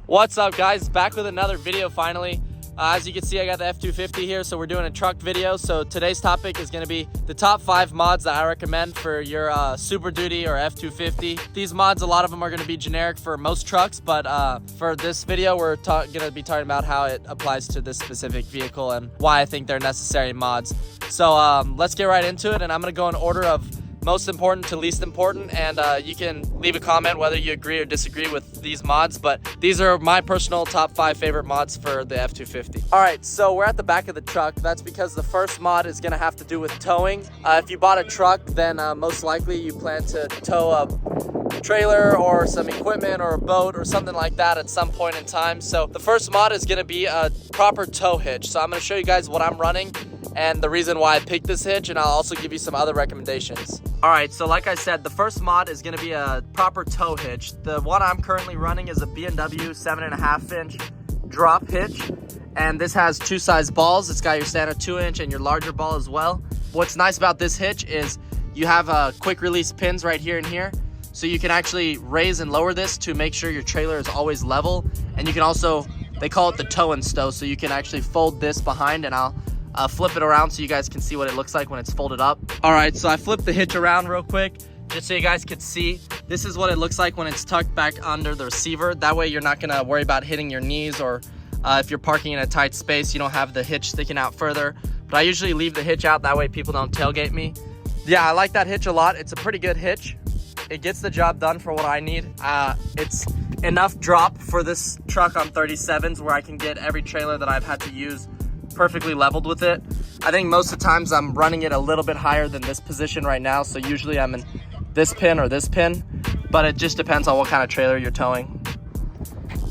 What's up, guys? Back with another video finally. As you can see, I got the F250 here, so we're doing a truck video. So today's topic is going to be the top 5 mods that I recommend for your Super Duty or F250. These mods, a lot of them are going to be generic for most trucks, but for this video, we're going to be talking about how it applies to this specific vehicle and why I think they're necessary mods. So let's get right into it, and I'm going to go in order of most important to least important, and you can leave a comment whether you agree or disagree with these mods, but these are my personal top 5 favorite mods for the F250. All right, so we're at the back of the truck. That's because the first mod is going to have to do with towing. If you bought a truck, then most likely you plan to tow a trailer or some equipment or a boat or something like that at some point in time. So the first mod is going to be a proper tow hitch. So I'm going to show you guys what I'm running and the reason why I picked this hitch, and I'll also give you some other recommendations. All right, so like I said, the first mod is going to be a proper tow hitch. The one I'm currently running is a B&W 7.5-inch drop hitch, and this has 2 size balls. It's got your standard 2-inch and your larger ball as well. What's nice about this hitch is you have quick release pins right here and here, so you can actually raise and lower this to make sure your trailer is always level. And you can also, they call it the tow and stow, so you can actually fold this behind, and I'll flip it around so you guys can see what it looks like when it's folded up. All right, so I flipped the hitch around real quick just so you guys could see. This is what it looks like when it's tucked back under the receiver. That way you're not gonna worry about hitting your knees, or if you're parking in a tight space, you don't have the hitch sticking out further. But I usually leave the hitch out, that way people don't tailgate me. Yeah, I like that hitch a lot. It's a pretty good hitch. It gets the job done for what I need. It's enough drop for this truck on 37s where I can get every trailer that I've had to use perfectly leveled with it. I think most of the times I'm running it a little bit higher than this position right now, so usually I'm in this pin or this pin, but it just depends on what kind of trailer you're towing.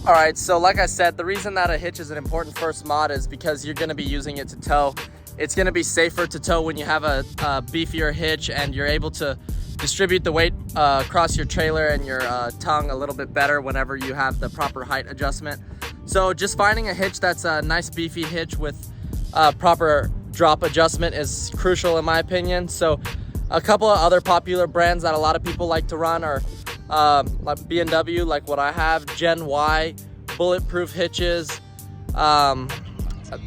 All right, so like I said, the reason that a hitch is an important first mod is because you're going to be using it to tow. It's going to be safer to tow when you have a beefier hitch, and you're able to distribute the weight across your trailer and your tongue a little bit better whenever you have the proper height adjustment. So just finding a hitch that's a nice beefy hitch with proper drop adjustment is crucial in my opinion. So a couple of other popular brands that a lot of people like to run are like B&W, like what I have, Gen Y, Bulletproof hitches.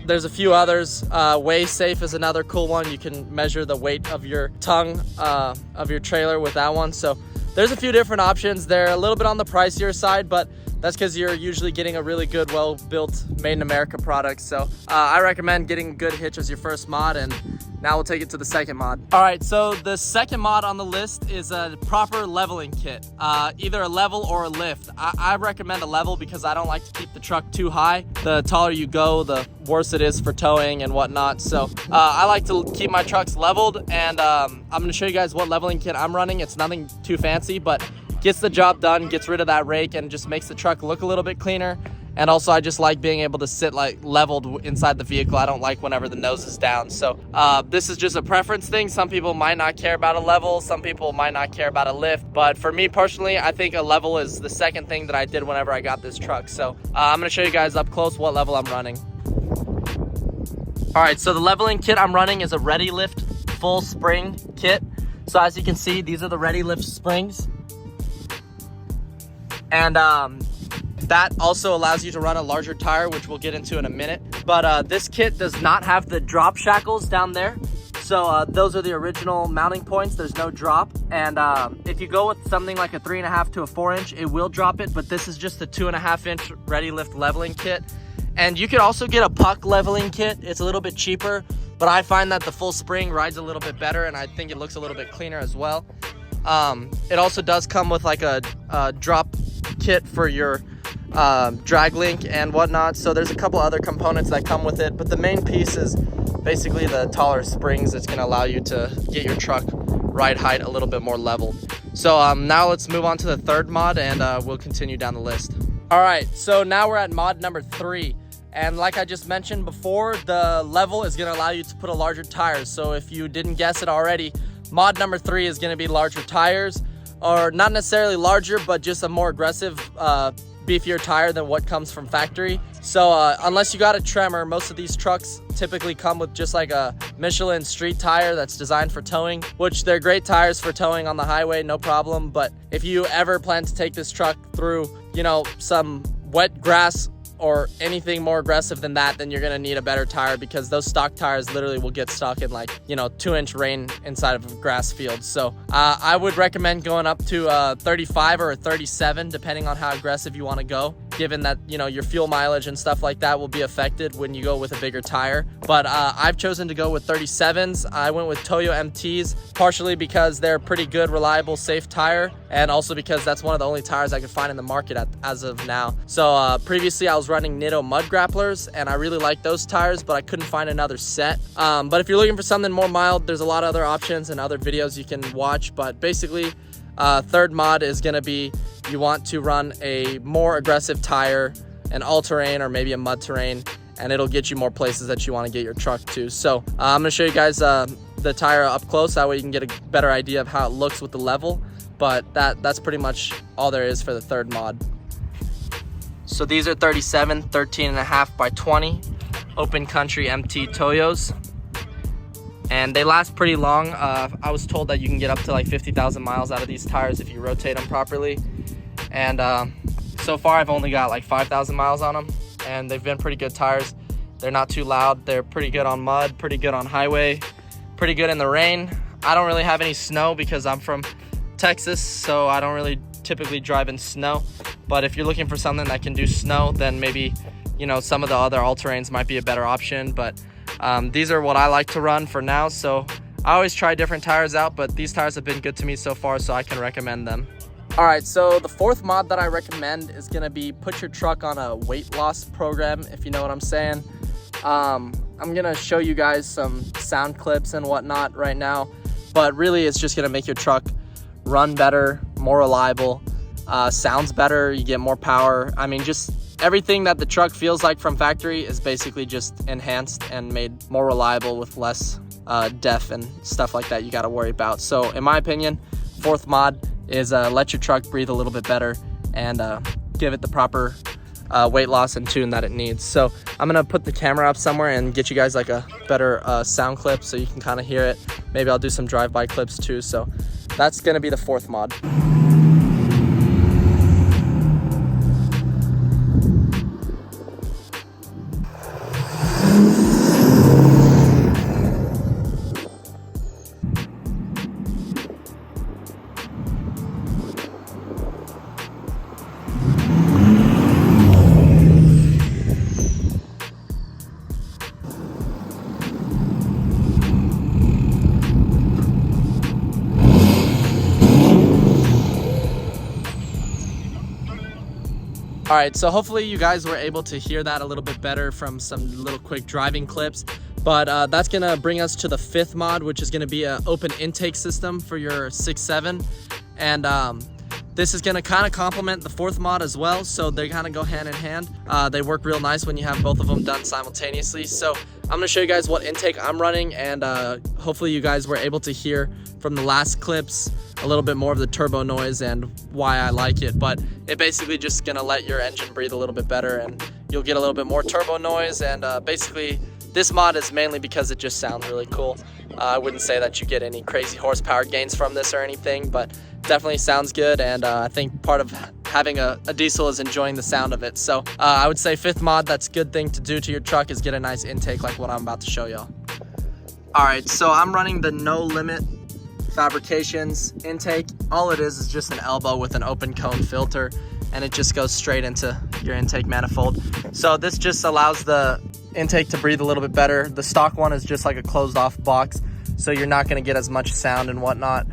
There's a few others. Way Safe is another cool one. You can measure the weight of your tongue of your trailer with that one. So there's a few different options. They're a little bit on the pricier side, but that's because you're usually getting a really good, well-built, made-in-America product. So I recommend getting a good hitch as your first mod, and now we'll take it to the second mod. All right, so the second mod on the list is a proper leveling kit, either a level or a lift. I recommend a level because I don't like to keep the truck too high. The taller you go, the worse it is for towing and whatnot. So I like to keep my trucks leveled, and I'm gonna show you guys what leveling kit I'm running. It's nothing too fancy, but gets the job done, gets rid of that rake, and just makes the truck look a little bit cleaner. And also I just like being able to sit like leveled inside the vehicle. I don't like whenever the nose is down. So this is just a preference thing. Some people might not care about a level, some people might not care about a lift, but for me personally, I think a level is the second thing that I did whenever I got this truck. So I'm gonna show you guys up close what level I'm running. All right, so the leveling kit I'm running is a Ready Lift full spring kit. So as you can see, these are the Ready Lift springs. And that also allows you to run a larger tire, which we'll get into in a minute. But this kit does not have the drop shackles down there. So those are the original mounting points. There's no drop. And if you go with something like a 3.5 to a 4-inch, it will drop it. But this is just a 2.5-inch Ready Lift leveling kit. And you could also get a puck leveling kit. It's a little bit cheaper, but I find that the full spring rides a little bit better, and I think it looks a little bit cleaner as well. It also does come with like a drop kit for your drag link and whatnot. So there's a couple other components that come with it, but the main piece is basically the taller springs. It's going to allow you to get your truck ride height a little bit more leveled. So now let's move on to the third mod, and we'll continue down the list. All right, so now we're at mod number 3. And like I just mentioned before, the level is going to allow you to put a larger tire. So if you didn't guess it already, mod number 3 is going to be larger tires, or not necessarily larger, but just a more aggressive, beefier tire than what comes from factory. So unless you got a Tremor, most of these trucks typically come with just like a Michelin street tire that's designed for towing, which they're great tires for towing on the highway, no problem. But if you ever plan to take this truck through, you know, some wet grass or anything more aggressive than that, then you're gonna need a better tire, because those stock tires literally will get stuck in like, you know, 2-inch rain inside of a grass field. So I would recommend going up to 35 or a 37, depending on how aggressive you want to go, given that, you know, your fuel mileage and stuff like that will be affected when you go with a bigger tire. But I've chosen to go with 37s. I went with Toyo MTs, partially because they're a pretty good, reliable, safe tire, and also because that's one of the only tires I could find in the market as of now. So previously I was running Nitto mud grapplers, and I really like those tires, but I couldn't find another set. But if you're looking for something more mild, there's a lot of other options and other videos you can watch. But basically, third mod is going to be, you want to run a more aggressive tire, an all-terrain or maybe a mud terrain, and it'll get you more places that you want to get your truck to. So I'm going to show you guys the tire up close, that way you can get a better idea of how it looks with the level. But that's pretty much all there is for the third mod. So these are 37 13.5 by 20 open country MT Toyos, and they last pretty long. I was told that you can get up to like 50,000 miles out of these tires if you rotate them properly, and so far I've only got like 5,000 miles on them, and they've been pretty good tires. They're not too loud, they're pretty good on mud, pretty good on highway, pretty good in the rain. I don't really have any snow because I'm from Texas, so I don't really typically drive in snow. But if you're looking for something that can do snow, then maybe, you know, some of the other all-terrains might be a better option. But these are what I like to run for now. So I always try different tires out, but these tires have been good to me so far, so I can recommend them. All right, so the fourth mod that I recommend is gonna be put your truck on a weight loss program, if you know what I'm saying. I'm gonna show you guys some sound clips and whatnot right now, but really it's just gonna make your truck run better, more reliable, sounds better, you get more power. I mean, just everything that the truck feels like from factory is basically just enhanced and made more reliable with less def and stuff like that you got to worry about. So in my opinion, fourth mod is let your truck breathe a little bit better and give it the proper weight loss and tune that it needs. So I'm gonna put the camera up somewhere and get you guys like a better sound clip so you can kind of hear it. Maybe I'll do some drive-by clips too. So that's gonna be the fourth mod. All right, so hopefully you guys were able to hear that a little bit better from some little quick driving clips. But that's gonna bring us to the fifth mod, which is gonna be an open intake system for your 6.7. And this is gonna kind of complement the fourth mod as well, so they kind of go hand in hand. They work real nice when you have both of them done simultaneously. So I'm gonna show you guys what intake I'm running, and hopefully you guys were able to hear from the last clips a little bit more of the turbo noise and why I like it. But it basically just gonna let your engine breathe a little bit better, and you'll get a little bit more turbo noise. And basically this mod is mainly because it just sounds really cool. I wouldn't say that you get any crazy horsepower gains from this or anything, but definitely sounds good. And I think part of having a diesel is enjoying the sound of it. So I would say fifth mod, that's a good thing to do to your truck, is get a nice intake like what I'm about to show y'all. All right, so I'm running the No Limit Fabrications intake. All it is just an elbow with an open cone filter, and it just goes straight into your intake manifold. So this just allows the intake to breathe a little bit better. The stock one is just like a closed off box, so you're not going to get as much sound and whatnot.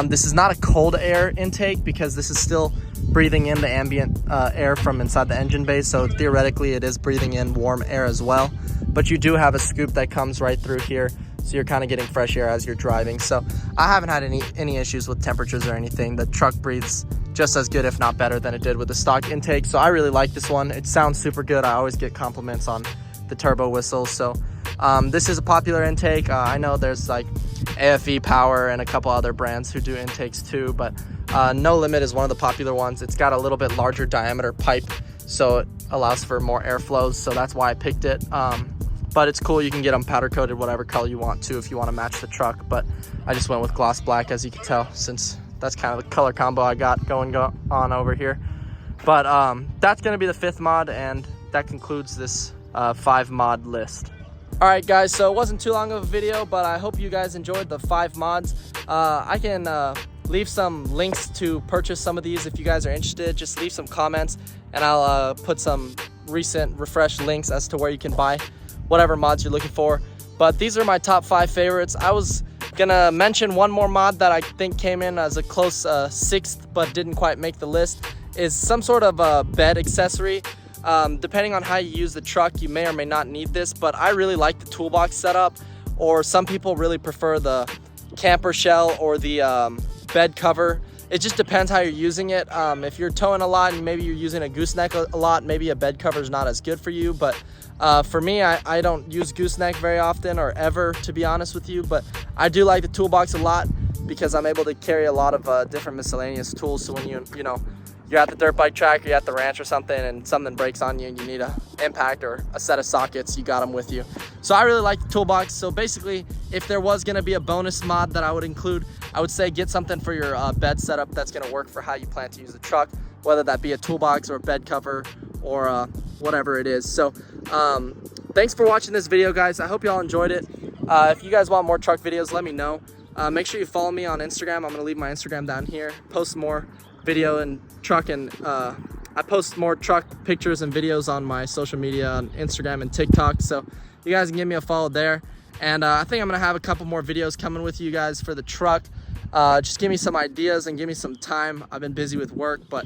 This is not a cold air intake because this is still breathing in the ambient air from inside the engine bay, so theoretically it is breathing in warm air as well. But you do have a scoop that comes right through here, so you're kind of getting fresh air as you're driving. So I haven't had any issues with temperatures or anything. The truck breathes just as good, if not better, than it did with the stock intake. So I really like this one. It sounds super good. I always get compliments on the turbo whistle. So this is a popular intake. I know there's like AFE Power and a couple other brands who do intakes too, but No Limit is one of the popular ones. It's got a little bit larger diameter pipe, so it allows for more airflows. So that's why I picked it. But it's cool. You can get them powder coated whatever color you want to if you want to match the truck. But I just went with gloss black, as you can tell, since that's kind of the color combo I got going on over here. But that's gonna be the 5th mod, and that concludes this 5 mod list. All right, guys, so it wasn't too long of a video, but I hope you guys enjoyed the 5 mods. I can leave some links to purchase some of these if you guys are interested. Just leave some comments, and I'll put some recent refresh links as to where you can buy whatever mods you're looking for. But these are my top 5 favorites. I was gonna mention one more mod that I think came in as a close 6th but didn't quite make the list, is some sort of a bed accessory. Depending on how you use the truck, you may or may not need this, but I really like the toolbox setup, or some people really prefer the camper shell or the bed cover. It just depends how you're using it. If you're towing a lot and maybe you're using a gooseneck a lot, maybe a bed cover is not as good for you. But for me, I don't use gooseneck very often or ever, to be honest with you. But I do like the toolbox a lot because I'm able to carry a lot of different miscellaneous tools. So when you're at the dirt bike track or you're at the ranch or something and something breaks on you and you need a impact or a set of sockets, you got them with you. So I really like the toolbox. So basically, if there was gonna be a bonus mod that I would include, I would say get something for your bed setup that's gonna work for how you plan to use the truck, whether that be a toolbox or a bed cover or whatever it is. So thanks for watching this video, guys. I hope y'all enjoyed it. If you guys want more truck videos, let me know. Make sure you follow me on Instagram. I'm gonna leave my Instagram down here. Post more video and truck, and I post more truck pictures and videos on my social media on Instagram and TikTok, so you guys can give me a follow there. And I think I'm gonna have a couple more videos coming with you guys for the truck. Just give me some ideas and give me some time. I've been busy with work, but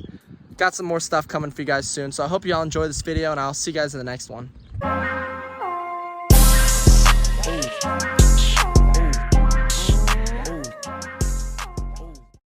got some more stuff coming for you guys soon. So I hope you all enjoy this video, and I'll see you guys in the next one.